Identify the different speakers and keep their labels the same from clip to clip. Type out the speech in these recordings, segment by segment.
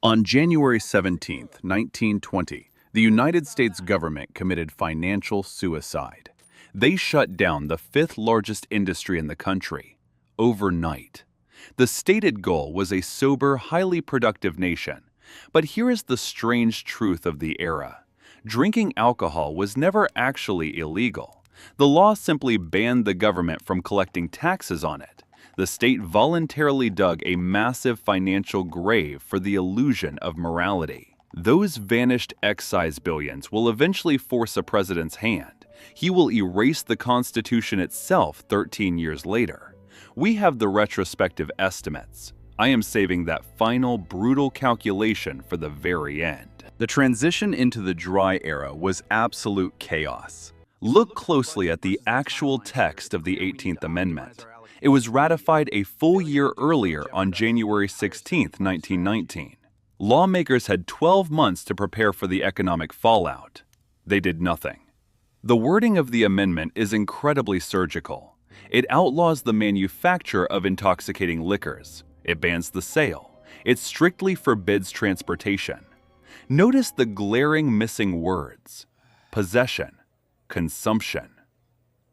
Speaker 1: On January 17, 1920, the United States government committed financial suicide. They shut down the fifth largest industry in the country, overnight. The stated goal was a sober, highly productive nation. But here is the strange truth of the era. Drinking alcohol was never actually illegal. The law simply banned the government from collecting taxes on it. The state voluntarily dug a massive financial grave for the illusion of morality. Those vanished excise billions will eventually force a president's hand. He will erase the Constitution itself 13 years later. We have the retrospective estimates. I am saving that final, brutal calculation for the very end.
Speaker 2: The transition into the dry era was absolute chaos.
Speaker 1: Look closely at the actual text of the 18th Amendment. It was ratified a full year earlier on January 16, 1919. Lawmakers had 12 months to prepare for the economic fallout. They did nothing. The wording of the amendment is incredibly surgical. It outlaws the manufacture of intoxicating liquors. It bans the sale. It strictly forbids transportation. Notice the glaring missing words: possession, consumption.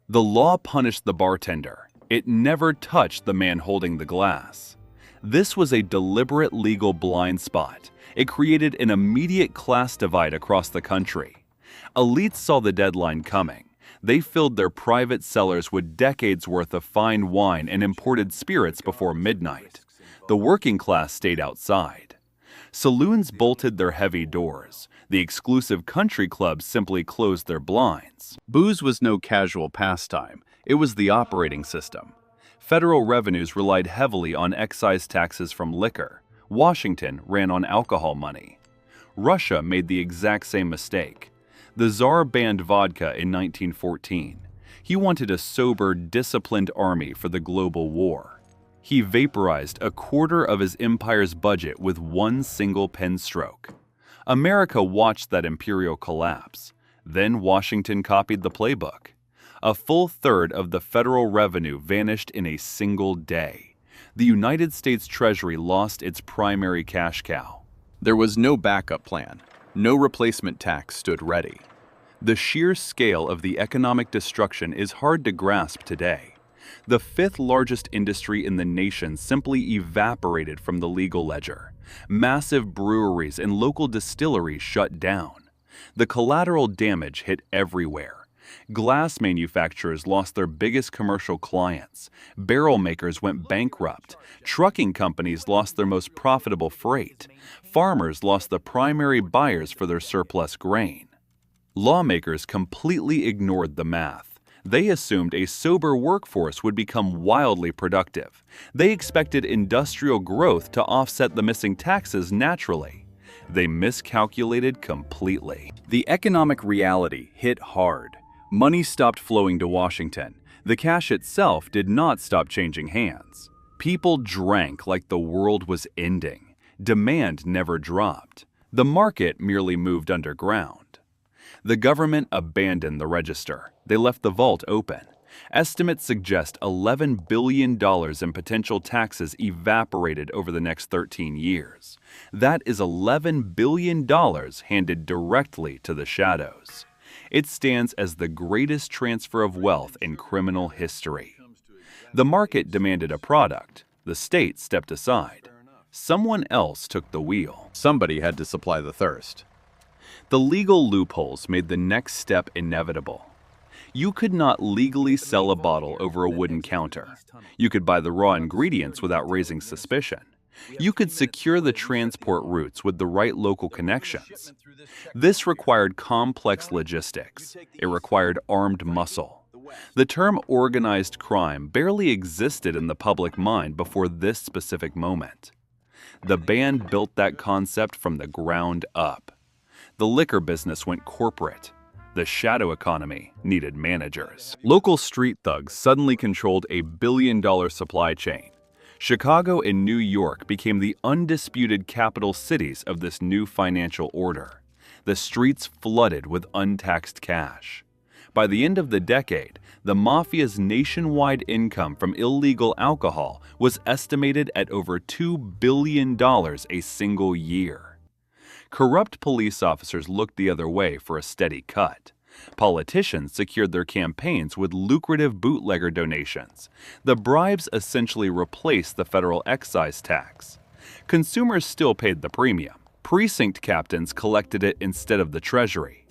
Speaker 1: The law punished the bartender. It never touched the man holding the glass. This was a deliberate legal blind spot. It created an immediate class divide across the country. Elites saw the deadline coming. They filled their private cellars with decades' worth of fine wine and imported spirits before midnight. The working class stayed outside. Saloons bolted their heavy doors. The exclusive country clubs simply closed their blinds.
Speaker 2: Booze was no casual pastime. It was the operating system.
Speaker 1: Federal revenues relied heavily on excise taxes from liquor. Washington ran on alcohol money. Russia made the exact same mistake. The Tsar banned vodka in 1914. He wanted a sober, disciplined army for the global war. He vaporized a quarter of his empire's budget with one single pen stroke. America watched that imperial collapse. Then Washington copied the playbook. A full third of the federal revenue vanished in a single day. The United States Treasury lost its primary cash cow.
Speaker 2: There was no backup plan. No replacement tax stood ready.
Speaker 1: The sheer scale of the economic destruction is hard to grasp today. The fifth largest industry in the nation simply evaporated from the legal ledger. Massive breweries and local distilleries shut down. The collateral damage hit everywhere. Glass manufacturers lost their biggest commercial clients. Barrel makers went bankrupt. Trucking companies lost their most profitable freight. Farmers lost the primary buyers for their surplus grain. Lawmakers completely ignored the math. They assumed a sober workforce would become wildly productive. They expected industrial growth to offset the missing taxes naturally. They miscalculated completely.
Speaker 2: The economic reality hit hard. Money stopped flowing to Washington. The cash itself did not stop changing hands.
Speaker 1: People drank like the world was ending. Demand never dropped. The market merely moved underground. The government abandoned the register. They left the vault open. Estimates suggest $11 billion in potential taxes evaporated over the next 13 years. That is $11 billion handed directly to the shadows. It stands as the greatest transfer of wealth in criminal history. The market demanded a product. The state stepped aside. Someone else took the wheel.
Speaker 2: Somebody had to supply the thirst.
Speaker 1: The legal loopholes made the next step inevitable. You could not legally sell a bottle over a wooden counter. You could buy the raw ingredients without raising suspicion. You could secure the transport routes with the right local connections. This required complex logistics. It required armed muscle. The term organized crime barely existed in the public mind before this specific moment. The ban built that concept from the ground up. The liquor business went corporate. The shadow economy needed managers. Local street thugs suddenly controlled a billion-dollar supply chain. Chicago and New York became the undisputed capital cities of this new financial order. The streets flooded with untaxed cash. By the end of the decade, the Mafia's nationwide income from illegal alcohol was estimated at over $2 billion a single year. Corrupt police officers looked the other way for a steady cut. Politicians secured their campaigns with lucrative bootlegger donations. The bribes essentially replaced the federal excise tax. Consumers still paid the premium. Precinct captains collected it instead of the Treasury.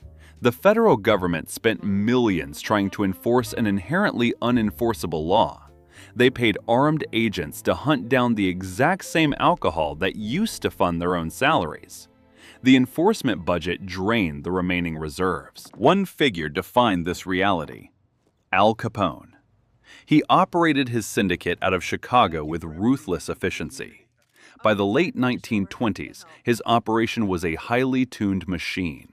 Speaker 1: The federal government spent millions trying to enforce an inherently unenforceable law. They paid armed agents to hunt down the exact same alcohol that used to fund their own salaries. The enforcement budget drained the remaining reserves. One figure defined this reality: Al Capone. He operated his syndicate out of Chicago with ruthless efficiency. By the late 1920s, his operation was a highly tuned machine.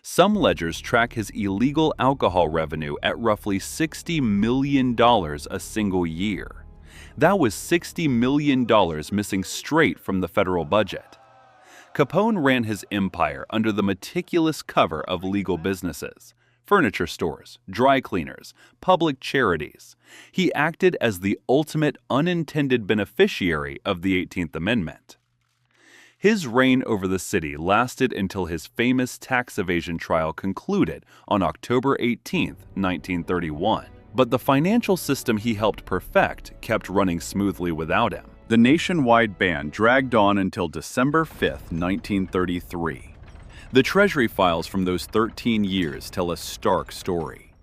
Speaker 1: Some ledgers track his illegal alcohol revenue at roughly $60 million a single year. That was $60 million missing straight from the federal budget. Capone ran his empire under the meticulous cover of legal businesses: furniture stores, dry cleaners, public charities. He acted as the ultimate unintended beneficiary of the 18th Amendment. His reign over the city lasted until his famous tax evasion trial concluded on October 18, 1931. But the financial system he helped perfect kept running smoothly without him. The nationwide ban dragged on until December 5, 1933. The Treasury files from those 13 years tell a stark story.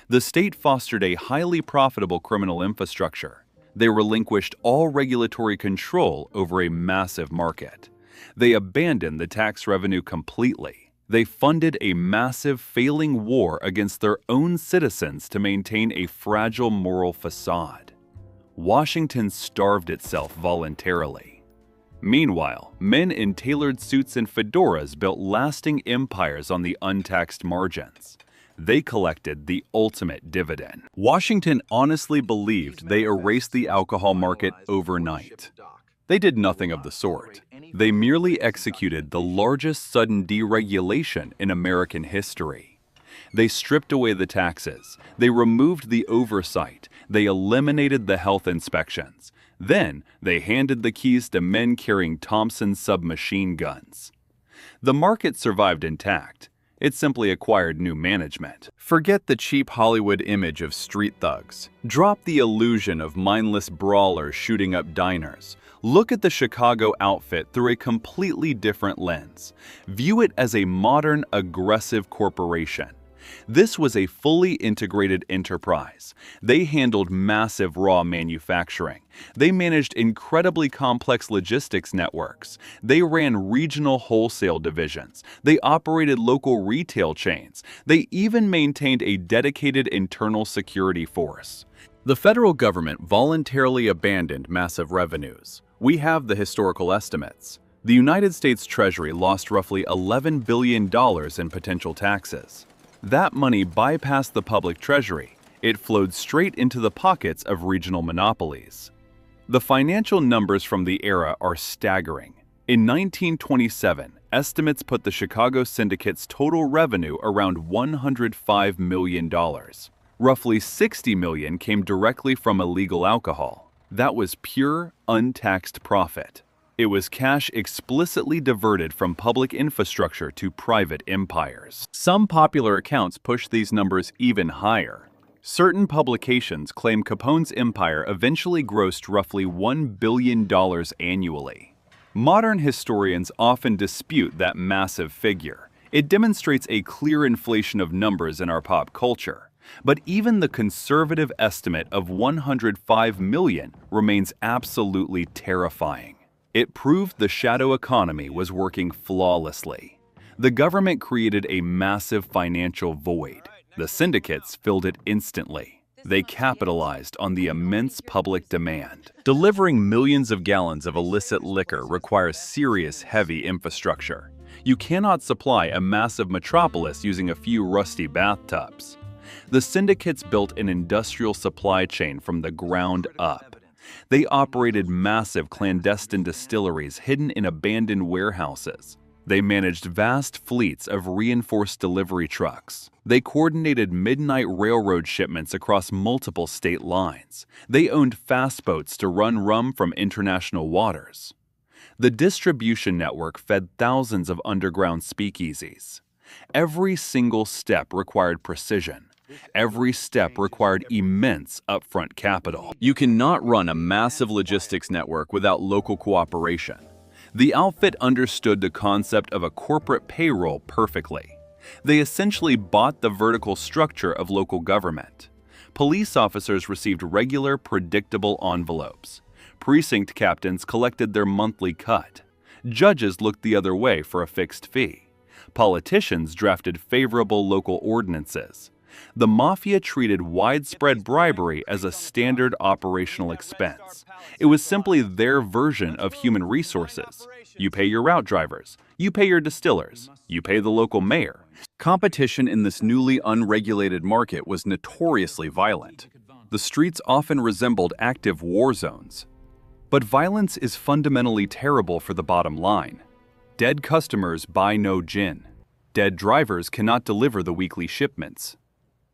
Speaker 1: The state fostered a highly profitable criminal infrastructure. They relinquished all regulatory control over a massive market. They abandoned the tax revenue completely. They funded a massive failing war against their own citizens to maintain a fragile moral facade. Washington starved itself voluntarily. Meanwhile, men in tailored suits and fedoras built lasting empires on the untaxed margins. They collected the ultimate dividend. Washington honestly believed they erased the alcohol market overnight. They did nothing of the sort. They merely executed the largest sudden deregulation in American history. They stripped away the taxes. They removed the oversight. They eliminated the health inspections. Then they handed the keys to men carrying Thompson submachine guns. The market survived intact. It simply acquired new management. Forget the cheap Hollywood image of street thugs. Drop the illusion of mindless brawlers shooting up diners. Look at the Chicago outfit through a completely different lens. View it as a modern, aggressive corporation. This was a fully integrated enterprise. They handled massive raw manufacturing. They managed incredibly complex logistics networks. They ran regional wholesale divisions. They operated local retail chains. They even maintained a dedicated internal security force. The federal government voluntarily abandoned massive revenues. We have the historical estimates. The United States Treasury lost roughly $11 billion in potential taxes. That money bypassed the public treasury. It flowed straight into the pockets of regional monopolies. The financial numbers from the era are staggering. In 1927, estimates put the Chicago syndicate's total revenue around $105 million. Roughly $60 million came directly from illegal alcohol. That was pure, untaxed profit. It was cash explicitly diverted from public infrastructure to private empires. Some popular accounts push these numbers even higher. Certain publications claim Capone's empire eventually grossed roughly $1 billion annually. Modern historians often dispute that massive figure. It demonstrates a clear inflation of numbers in our pop culture. But even the conservative estimate of $105 million remains absolutely terrifying. It proved the shadow economy was working flawlessly. The government created a massive financial void. The syndicates filled it instantly. They capitalized on the immense public demand. Delivering millions of gallons of illicit liquor requires serious, heavy infrastructure. You cannot supply a massive metropolis using a few rusty bathtubs. The syndicates built an industrial supply chain from the ground up. They operated massive clandestine distilleries hidden in abandoned warehouses. They managed vast fleets of reinforced delivery trucks. They coordinated midnight railroad shipments across multiple state lines. They owned fast boats to run rum from international waters. The distribution network fed thousands of underground speakeasies. Every single step required precision. Every step required immense upfront capital.
Speaker 2: You cannot run a massive logistics network without local cooperation.
Speaker 1: The outfit understood the concept of a corporate payroll perfectly. They essentially bought the vertical structure of local government. Police officers received regular, predictable envelopes. Precinct captains collected their monthly cut. Judges looked the other way for a fixed fee. Politicians drafted favorable local ordinances. The Mafia treated widespread bribery as a standard operational expense. It was simply their version of human resources. You pay your route drivers. You pay your distillers. You pay the local mayor.
Speaker 2: Competition in this newly unregulated market was notoriously violent. The streets often resembled active war zones. But violence is fundamentally terrible for the bottom line. Dead customers buy no gin. Dead drivers cannot deliver the weekly shipments.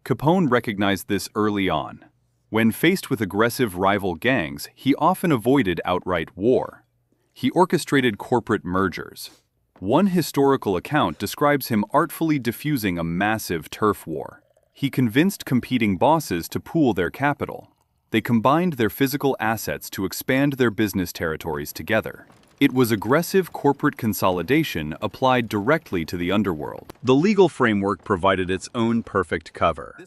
Speaker 2: Capone recognized this early on. When faced with aggressive rival gangs, he often avoided outright war. He orchestrated corporate mergers. One historical account describes him artfully diffusing a massive turf war. He convinced competing bosses to pool their capital. They combined their physical assets to expand their business territories together. It was aggressive corporate consolidation applied directly to the underworld. The legal framework provided its own perfect cover.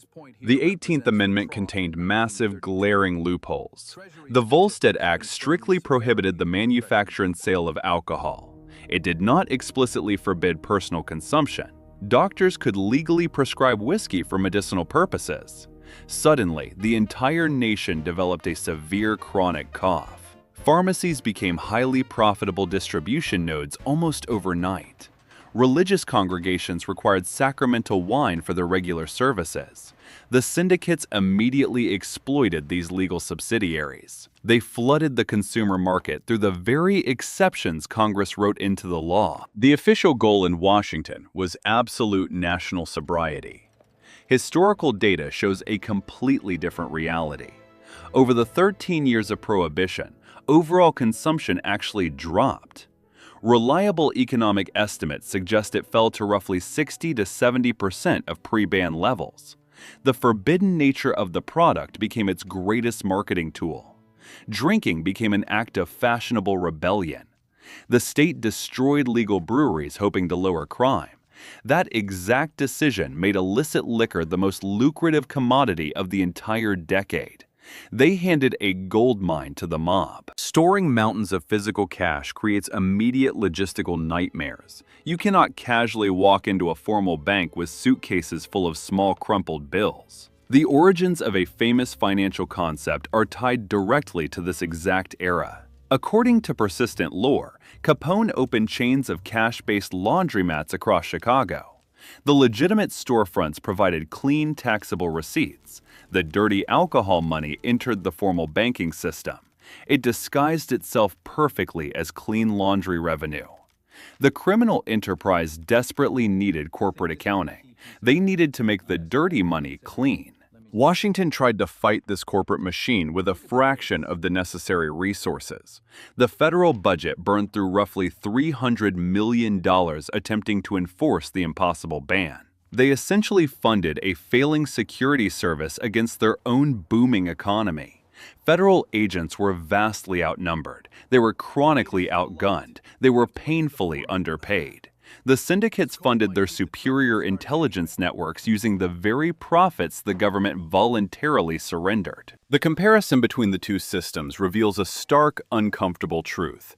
Speaker 2: The 18th Amendment contained massive, glaring loopholes. The Volstead Act strictly prohibited the manufacture and sale of alcohol. It did not explicitly forbid personal consumption. Doctors could legally prescribe whiskey for medicinal purposes. Suddenly, the entire nation developed a severe chronic cough. Pharmacies became highly profitable distribution nodes almost overnight. Religious congregations required sacramental wine for their regular services. The syndicates immediately exploited these legal subsidiaries. They flooded the consumer market through the very exceptions Congress wrote into the law. The official goal in Washington was absolute national sobriety.
Speaker 1: Historical data shows a completely different reality. Over the 13 years of Prohibition, overall consumption actually dropped. Reliable economic estimates suggest it fell to roughly 60 to 70% of pre-ban levels. The forbidden nature of the product became its greatest marketing tool. Drinking became an act of fashionable rebellion. The state destroyed legal breweries hoping to lower crime. That exact decision made illicit liquor the most lucrative commodity of the entire decade. They handed a gold mine to the mob.
Speaker 2: Storing mountains of physical cash creates immediate logistical nightmares. You cannot casually walk into a formal bank with suitcases full of small crumpled bills. The origins of a famous financial concept are tied directly to this exact era. According to persistent lore, Capone opened chains of cash-based laundromats across Chicago. The legitimate storefronts provided clean, taxable receipts. The dirty alcohol money entered the formal banking system. It disguised itself perfectly as clean laundry revenue. The criminal enterprise desperately needed corporate accounting. They needed to make the dirty money clean. Washington tried to fight this corporate machine with a fraction of the necessary resources.
Speaker 1: The federal budget burned through roughly $300 million attempting to enforce the impossible ban. They essentially funded a failing security service against their own booming economy. Federal agents were vastly outnumbered. They were chronically outgunned. They were painfully underpaid. The syndicates funded their superior intelligence networks using the very profits the government voluntarily surrendered.
Speaker 2: The comparison between the two systems reveals a stark, uncomfortable truth.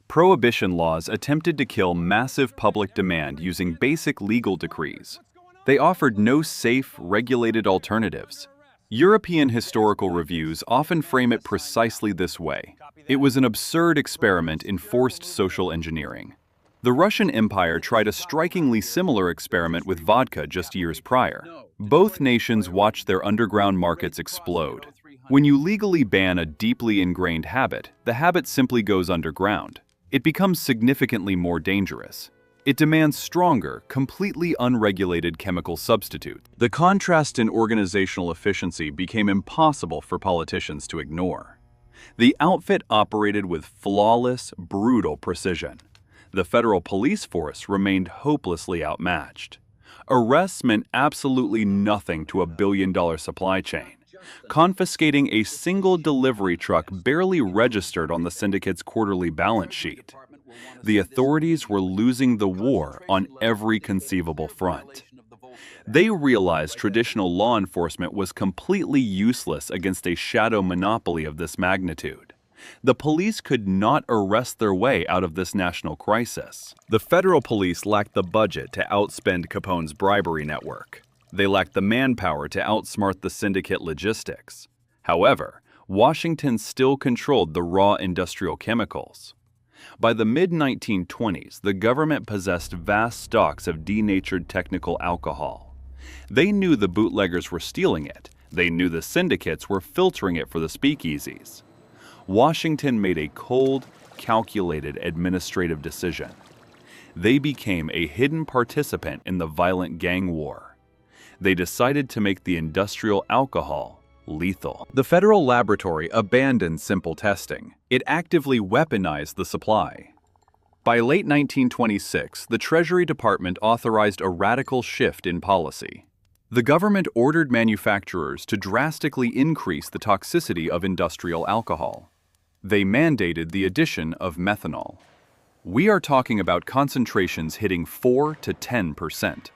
Speaker 2: Prohibition laws attempted to kill massive public demand using basic legal decrees. They offered no safe, regulated alternatives. European historical reviews often frame it precisely this way. It was an absurd experiment in forced social engineering. The Russian Empire tried a strikingly similar experiment with vodka just years prior. Both nations watched their underground markets explode. When you legally ban a deeply ingrained habit, the habit simply goes underground. It becomes significantly more dangerous. It demands stronger, completely unregulated chemical substitutes. The contrast in organizational efficiency became impossible for politicians to ignore. The outfit operated with flawless, brutal precision. The federal police force remained hopelessly outmatched. Arrests meant absolutely nothing to a billion-dollar supply chain. Confiscating a single delivery truck barely registered on the syndicate's quarterly balance sheet. The authorities were losing the war on every conceivable front. They realized traditional law enforcement was completely useless against a shadow monopoly of this magnitude. The police could not arrest their way out of this national crisis. The federal police lacked the budget to outspend Capone's bribery network. They lacked the manpower to outsmart the syndicate logistics. However, Washington still controlled the raw industrial chemicals. By the mid-1920s, the government possessed vast stocks of denatured technical alcohol. They knew the bootleggers were stealing it. They knew the syndicates were filtering it for the speakeasies. Washington made a cold, calculated administrative decision. They became a hidden participant in the violent gang war. They decided to make the industrial alcohol lethal. The federal laboratory abandoned simple testing. It actively weaponized the supply. By late 1926, the Treasury Department authorized a radical shift in policy. The government ordered manufacturers to drastically increase the toxicity of industrial alcohol. They mandated the addition of methanol. We are talking about concentrations hitting 4 to 10%.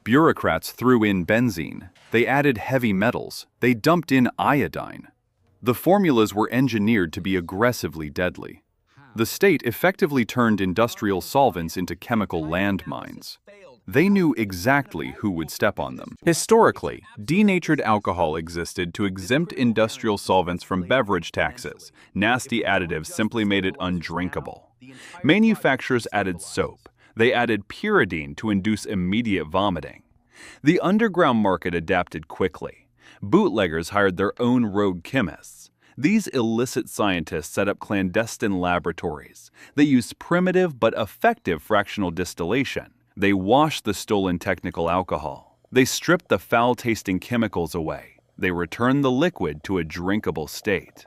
Speaker 2: Bureaucrats threw in benzene. They added heavy metals. They dumped in iodine. The formulas were engineered to be aggressively deadly. The state effectively turned industrial solvents into chemical landmines. They knew exactly who would step on them. Historically, denatured alcohol existed to exempt industrial solvents from beverage taxes. Nasty additives simply made it undrinkable. Manufacturers added soap. They added pyridine to induce immediate vomiting. The underground market adapted quickly. Bootleggers hired their own rogue chemists. These illicit scientists set up clandestine laboratories. They used primitive but effective fractional distillation. They washed the stolen technical alcohol. They stripped the foul-tasting chemicals away. They returned the liquid to a drinkable state.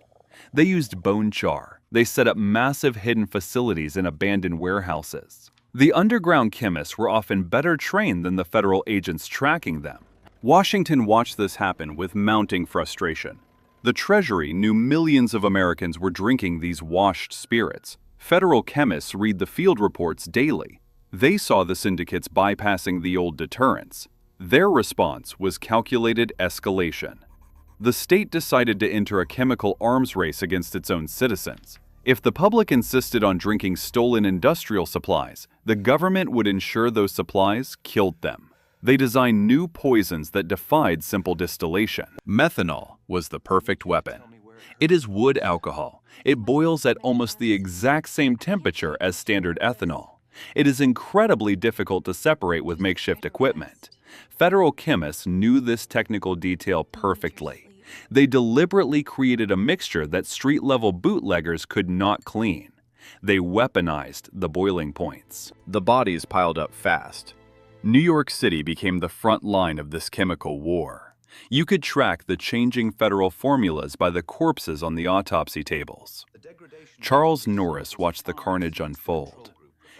Speaker 2: They used bone char. They set up massive hidden facilities in abandoned warehouses. The underground chemists were often better trained than the federal agents tracking them. Washington watched this happen with mounting frustration. The Treasury knew millions of Americans were drinking these washed spirits. Federal chemists read the field reports daily. They saw the syndicates bypassing the old deterrents. Their response was calculated escalation. The state decided to enter a chemical arms race against its own citizens. If the public insisted on drinking stolen industrial supplies, the government would ensure those supplies killed them. They designed new poisons that defied simple distillation. Methanol was the perfect weapon. It is wood alcohol. It boils at almost the exact same temperature as standard ethanol. It is incredibly difficult to separate with makeshift equipment. Federal chemists knew this technical detail perfectly. They deliberately created a mixture that street-level bootleggers could not clean. They weaponized the boiling points. The bodies piled up fast. New York City became the front line of this chemical war. You could track the changing federal formulas by the corpses on the autopsy tables. Charles Norris watched the carnage unfold.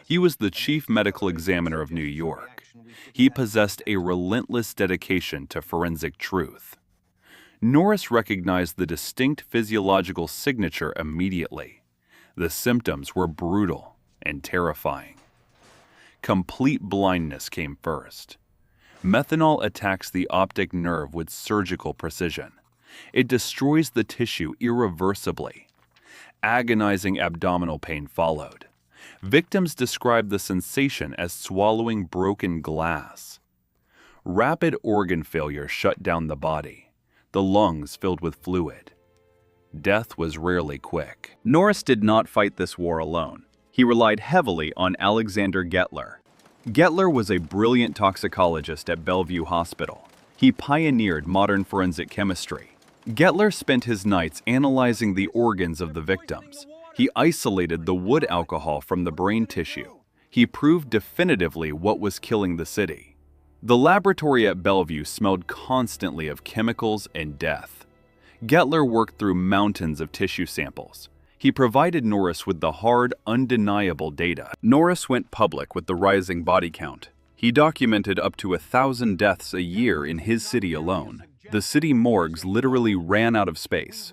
Speaker 2: He was the chief medical examiner of New York. He possessed a relentless dedication to forensic truth. Norris recognized the distinct physiological signature immediately. The symptoms were brutal and terrifying. Complete blindness came first. Methanol attacks the optic nerve with surgical precision. It destroys the tissue irreversibly. Agonizing abdominal pain followed. Victims described the sensation as swallowing broken glass. Rapid organ failure shut down the body. The lungs filled with fluid. Death was rarely quick. Norris did not fight this war alone. He relied heavily on Alexander Gettler. Gettler was a brilliant toxicologist at Bellevue Hospital. He pioneered modern forensic chemistry. Gettler spent his nights analyzing the organs of the victims. He isolated the wood alcohol from the brain tissue. He proved definitively what was killing the city. The laboratory at Bellevue smelled constantly of chemicals and death. Gettler worked through mountains of tissue samples. He provided Norris with the hard, undeniable data. Norris went public with the rising body count. He documented up to 1,000 deaths a year in his city alone. The city morgues literally ran out of space.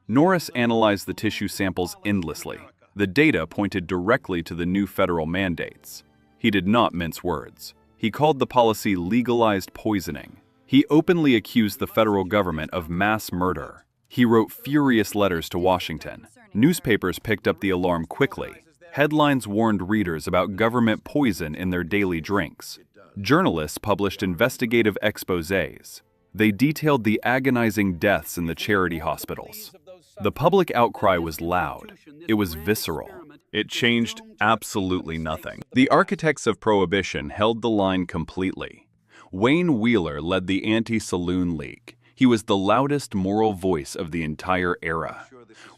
Speaker 2: Norris analyzed the tissue samples endlessly. The data pointed directly to the new federal mandates. He did not mince words. He called the policy legalized poisoning. He openly accused the federal government of mass murder. He wrote furious letters to Washington. Newspapers picked up the alarm quickly. Headlines warned readers about government poison in their daily drinks. Journalists published investigative exposés. They detailed the agonizing deaths in the charity hospitals. The public outcry was loud. It was visceral. It changed absolutely nothing. The architects of Prohibition held the line completely. Wayne Wheeler led the Anti-Saloon League. He was the loudest moral voice of the entire era.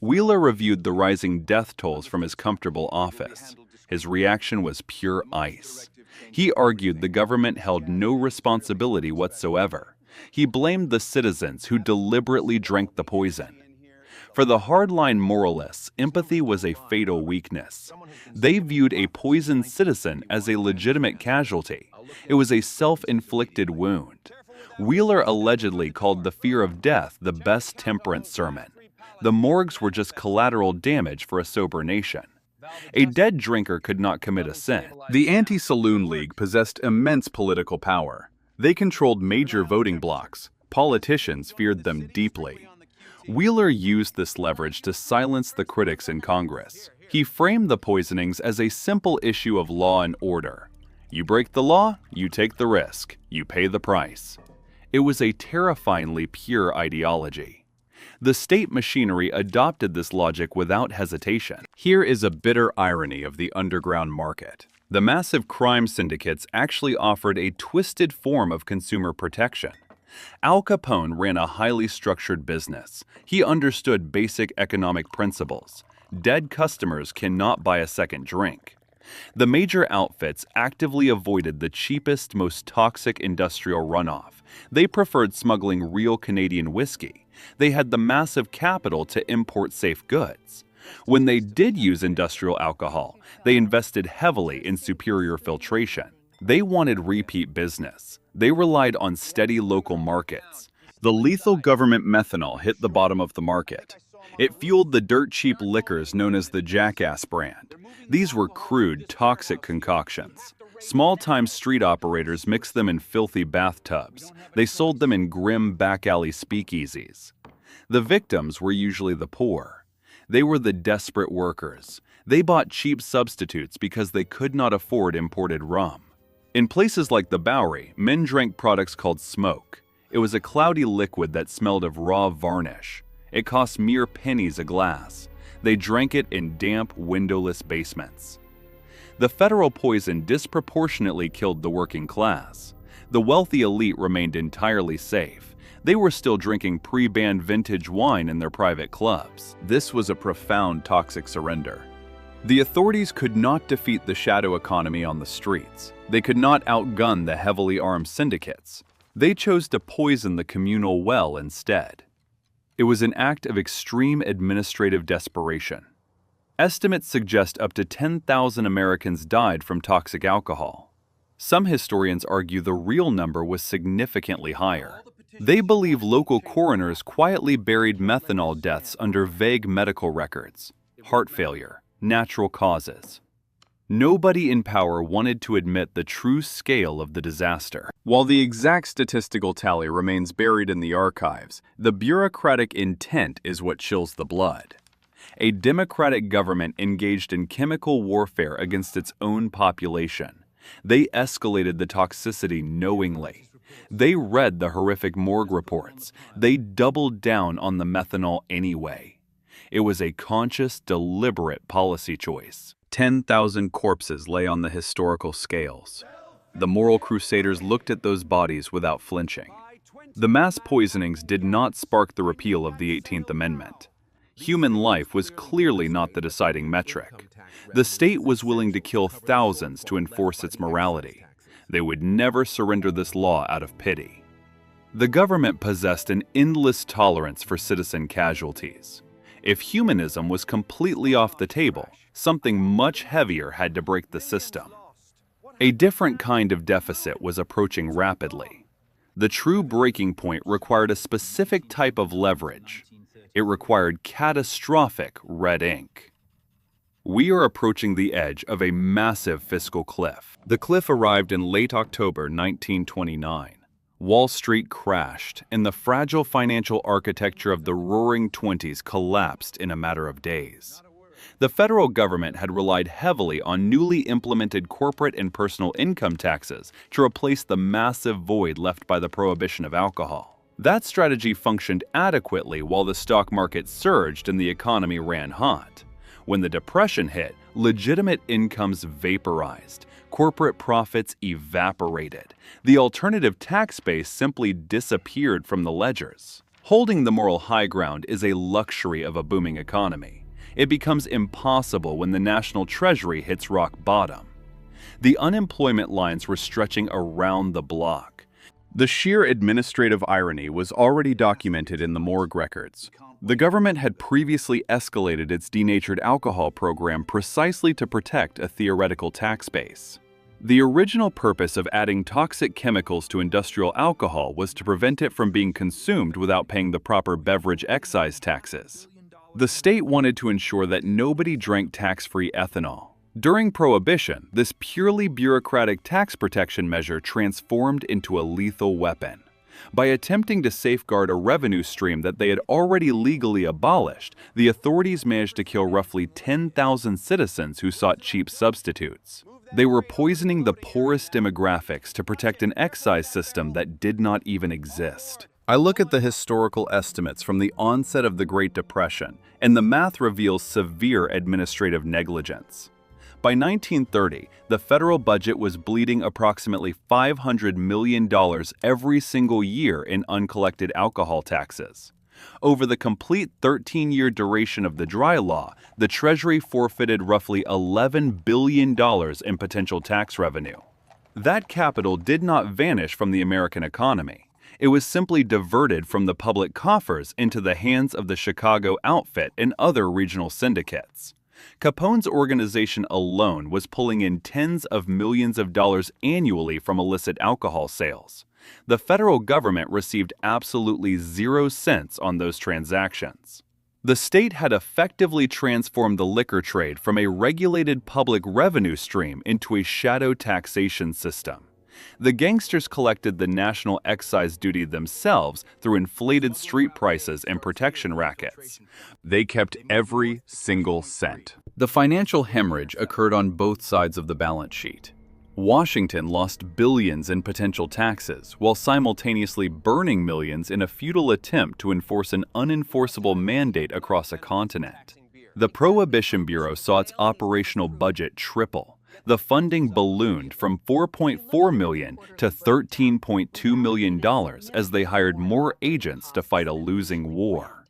Speaker 2: Wheeler reviewed the rising death tolls from his comfortable office. His reaction was pure ice. He argued the government held no responsibility whatsoever. He blamed the citizens who deliberately drank the poison. For the hardline moralists, empathy was a fatal weakness. They viewed a poisoned citizen as a legitimate casualty. It was a self-inflicted wound. Wheeler allegedly called the fear of death the best temperance sermon. The morgues were just collateral damage for a sober nation. A dead drinker could not commit a sin. The Anti-Saloon League possessed immense political power. They controlled major voting blocs. Politicians feared them deeply. Wheeler used this leverage to silence the critics in Congress. He framed the poisonings as a simple issue of law and order. You break the law, you take the risk, you pay the price. It was a terrifyingly pure ideology. The state machinery adopted this logic without hesitation. Here is a bitter irony of the underground market. The massive crime syndicates actually offered a twisted form of consumer protection. Al Capone ran a highly structured business. He understood basic economic principles. Dead customers cannot buy a second drink. The major outfits actively avoided the cheapest, most toxic industrial runoff. They preferred smuggling real Canadian whiskey. They had the massive capital to import safe goods. When they did use industrial alcohol, they invested heavily in superior filtration. They wanted repeat business. They relied on steady local markets. The lethal government methanol hit the bottom of the market. It fueled the dirt-cheap liquors known as the Jackass brand. These were crude, toxic concoctions. Small-time street operators mixed them in filthy bathtubs. They sold them in grim back-alley speakeasies. The victims were usually the poor. They were the desperate workers. They bought cheap substitutes because they could not afford imported rum. In places like the Bowery, men drank products called smoke. It was a cloudy liquid that smelled of raw varnish. It cost mere pennies a glass. They drank it in damp, windowless basements. The federal poison disproportionately killed the working class. The wealthy elite remained entirely safe. They were still drinking pre-banned vintage wine in their private clubs. This was a profound toxic surrender. The authorities could not defeat the shadow economy on the streets. They could not outgun the heavily armed syndicates. They chose to poison the communal well instead. It was an act of extreme administrative desperation. Estimates suggest up to 10,000 Americans died from toxic alcohol. Some historians argue the real number was significantly higher. They believe local coroners quietly buried methanol deaths under vague medical records. Heart failure, natural causes. Nobody in power wanted to admit the true scale of the disaster. While the exact statistical tally remains buried in the archives, the bureaucratic intent is what chills the blood. A democratic government engaged in chemical warfare against its own population. They escalated the toxicity knowingly. They read the horrific morgue reports. They doubled down on the methanol anyway. It was a conscious, deliberate policy choice. 10,000 corpses lay on the historical scales. The moral crusaders looked at those bodies without flinching. The mass poisonings did not spark the repeal of the 18th Amendment.
Speaker 1: Human life was clearly not the deciding metric. The state was willing to kill thousands to enforce its morality. They would never surrender this law out of pity. The government possessed an endless tolerance for citizen casualties. If humanism was completely off the table, something much heavier had to break the system. A different kind of deficit was approaching rapidly. The true breaking point required a specific type of leverage. It required catastrophic red ink. We are approaching the edge of a massive fiscal cliff. The cliff arrived in late October 1929. Wall Street crashed, and the fragile financial architecture of the Roaring Twenties collapsed in a matter of days. The federal government had relied heavily on newly implemented corporate and personal income taxes to replace the massive void left by the prohibition of alcohol. That strategy functioned adequately while the stock market surged and the economy ran hot. When the Depression hit, legitimate incomes vaporized. Corporate profits evaporated. The alternative tax base simply disappeared from the ledgers. Holding the moral high ground is a luxury of a booming economy. It becomes impossible when the national treasury hits rock bottom. The unemployment lines were stretching around the block.
Speaker 2: The sheer administrative irony was already documented in the morgue records. The government had previously escalated its denatured alcohol program precisely to protect a theoretical tax base. The original purpose of adding toxic chemicals to industrial alcohol was to prevent it from being consumed without paying the proper beverage excise taxes. The state wanted to ensure that nobody drank tax-free ethanol. During Prohibition, this purely bureaucratic tax protection measure transformed into a lethal weapon. By attempting to safeguard a revenue stream that they had already legally abolished, the authorities managed to kill roughly 10,000 citizens who sought cheap substitutes. They were poisoning the poorest demographics to protect an excise system that did not even exist. I look at the historical estimates from the onset of the Great Depression, and the math reveals severe administrative negligence. By 1930, the federal budget was bleeding approximately $500 million every single year in uncollected alcohol taxes. Over the complete 13-year duration of the dry law, the Treasury forfeited roughly $11 billion in potential tax revenue. That capital did not vanish from the American economy. It was simply diverted from the public coffers into the hands of the Chicago outfit and other regional syndicates. Capone's organization alone was pulling in tens of millions of dollars annually from illicit alcohol sales. The federal government received absolutely 0 cents on those transactions. The state had effectively transformed the liquor trade from a regulated public revenue stream into a shadow taxation system. The gangsters collected the national excise duty themselves through inflated street prices and protection rackets. They kept every single cent.
Speaker 1: The financial hemorrhage occurred on both sides of the balance sheet. Washington lost billions in potential taxes while simultaneously burning millions in a futile attempt to enforce an unenforceable mandate across a continent. The Prohibition Bureau saw its operational budget triple. The funding ballooned from $4.4 million to $13.2 million as they hired more agents to fight a losing war.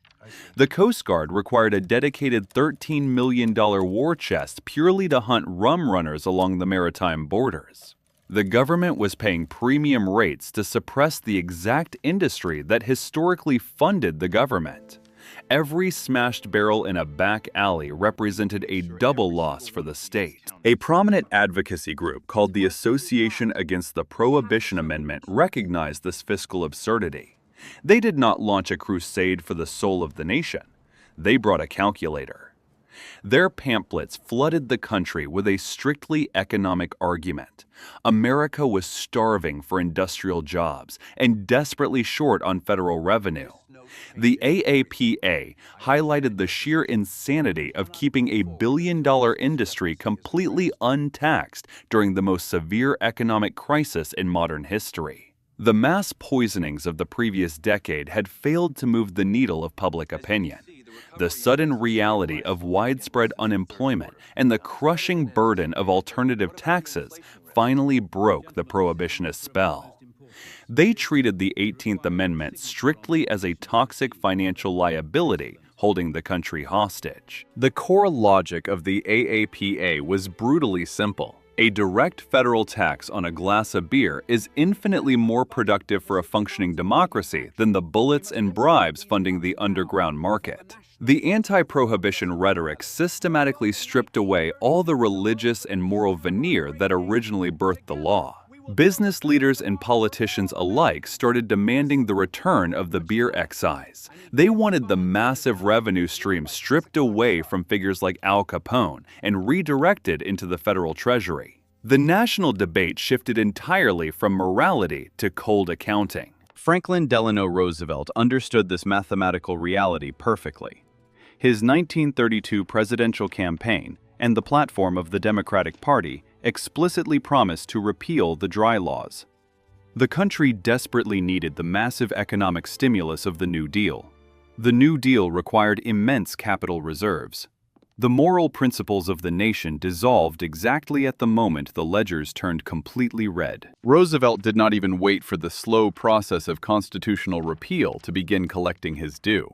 Speaker 1: The Coast Guard required a dedicated $13 million war chest purely to hunt rum runners along the maritime borders. The government was paying premium rates to suppress the exact industry that historically funded the government. Every smashed barrel in a back alley represented a double loss for the state. A prominent advocacy group called the Association Against the Prohibition Amendment recognized this fiscal absurdity. They did not launch a crusade for the soul of the nation. They brought a calculator. Their pamphlets flooded the country with a strictly economic argument. America was starving for industrial jobs and desperately short on federal revenue. The AAPA highlighted the sheer insanity of keeping a billion-dollar industry completely untaxed during the most severe economic crisis in modern history. The mass poisonings of the previous decade had failed to move the needle of public opinion. The sudden reality of widespread unemployment and the crushing burden of alternative taxes finally broke the prohibitionist spell. They treated the 18th Amendment strictly as a toxic financial liability holding the country hostage.
Speaker 2: The core logic of the AAPA was brutally simple. A direct federal tax on a glass of beer is infinitely more productive for a functioning democracy than the bullets and bribes funding the underground market. The anti-prohibition rhetoric systematically stripped away all the religious and moral veneer that originally birthed the law. Business leaders and politicians alike started demanding the return of the beer excise. They wanted the massive revenue stream stripped away from figures like Al Capone and redirected into the federal treasury. The national debate shifted entirely from morality to cold accounting. Franklin Delano Roosevelt understood this mathematical reality perfectly. His 1932 presidential campaign and the platform of the Democratic Party explicitly promised to repeal the dry laws. The country desperately needed the massive economic stimulus of the New Deal. The New Deal required immense capital reserves. The moral principles of the nation dissolved exactly at the moment the ledgers turned completely red. Roosevelt did not even wait for the slow process of constitutional repeal to begin collecting his due.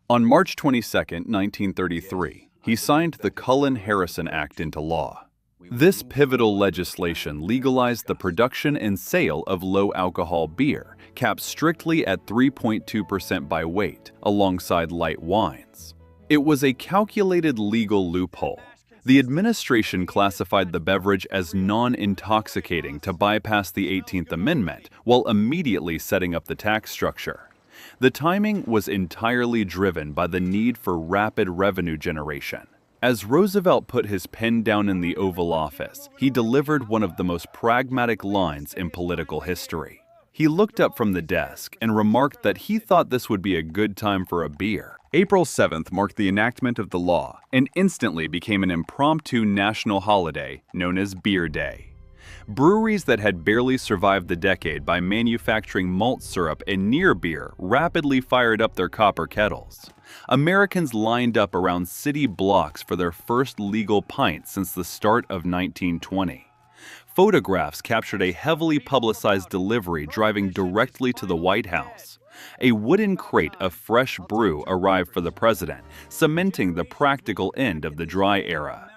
Speaker 2: On March 22, 1933, he signed the Cullen-Harrison Act into law. This pivotal legislation legalized the production and sale of low-alcohol beer, capped strictly at 3.2% by weight, alongside light wines. It was a calculated legal loophole. The administration classified the beverage as non-intoxicating to bypass the 18th Amendment, while immediately setting up the tax structure. The timing was entirely driven by the need for rapid revenue generation. As Roosevelt put his pen down in the Oval Office, he delivered one of the most pragmatic lines in political history. He looked up from the desk and remarked that he thought this would be a good time for a beer. April 7th marked the enactment of the law and instantly became an impromptu national holiday known as Beer Day. Breweries that had barely survived the decade by manufacturing malt syrup and near beer rapidly fired up their copper kettles. Americans lined up around city blocks for their first legal pint since the start of 1920. Photographs captured a heavily publicized delivery driving directly to the White House. A wooden crate of fresh brew arrived for the president, cementing the practical end of the dry era.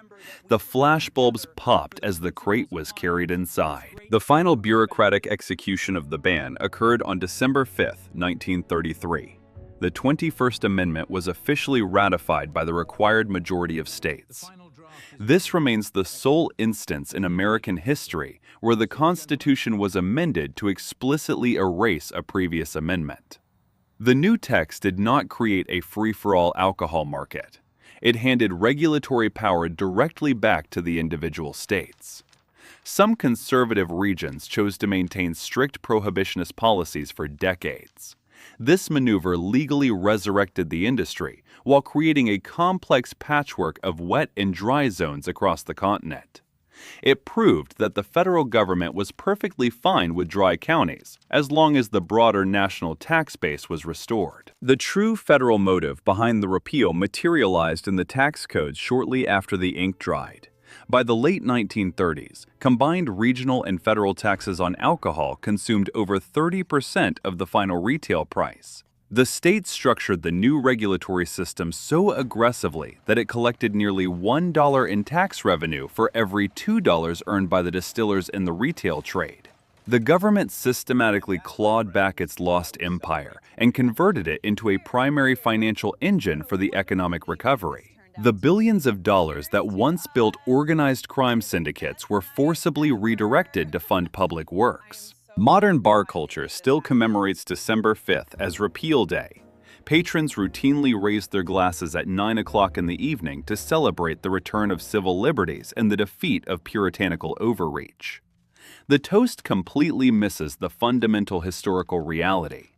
Speaker 2: The flashbulbs popped as the crate was carried inside. The final bureaucratic execution of the ban occurred on December 5, 1933. The 21st Amendment was officially ratified by the required majority of states. This remains the sole instance in American history where the Constitution was amended to explicitly erase a previous amendment. The new text did not create a free-for-all alcohol market. It handed regulatory power directly back to the individual states. Some conservative regions chose to maintain strict prohibitionist policies for decades. This maneuver legally resurrected the industry while creating a complex patchwork of wet and dry zones across the continent. It proved that the federal government was perfectly fine with dry counties, as long as the broader national tax base was restored. The true federal motive behind the repeal materialized in the tax codes shortly after the ink dried. By the late 1930s, combined regional and federal taxes on alcohol consumed over 30% of the final retail price. The states structured the new regulatory system so aggressively that it collected nearly $1 in tax revenue for every $2 earned by the distillers in the retail trade. The government systematically clawed back its lost empire and converted it into a primary financial engine for the economic recovery. The billions of dollars that once built organized crime syndicates were forcibly redirected to fund public works. Modern bar culture still commemorates December 5th as Repeal Day. Patrons routinely raise their glasses at 9 o'clock in the evening to celebrate the return of civil liberties and the defeat of puritanical overreach. The toast completely misses the fundamental historical reality.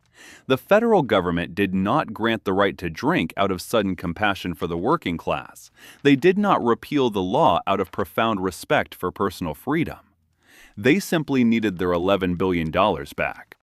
Speaker 2: The federal government did not grant the right to drink out of sudden compassion for the working class. They did not repeal the law out of profound respect for personal freedom. They simply needed their $11 billion back.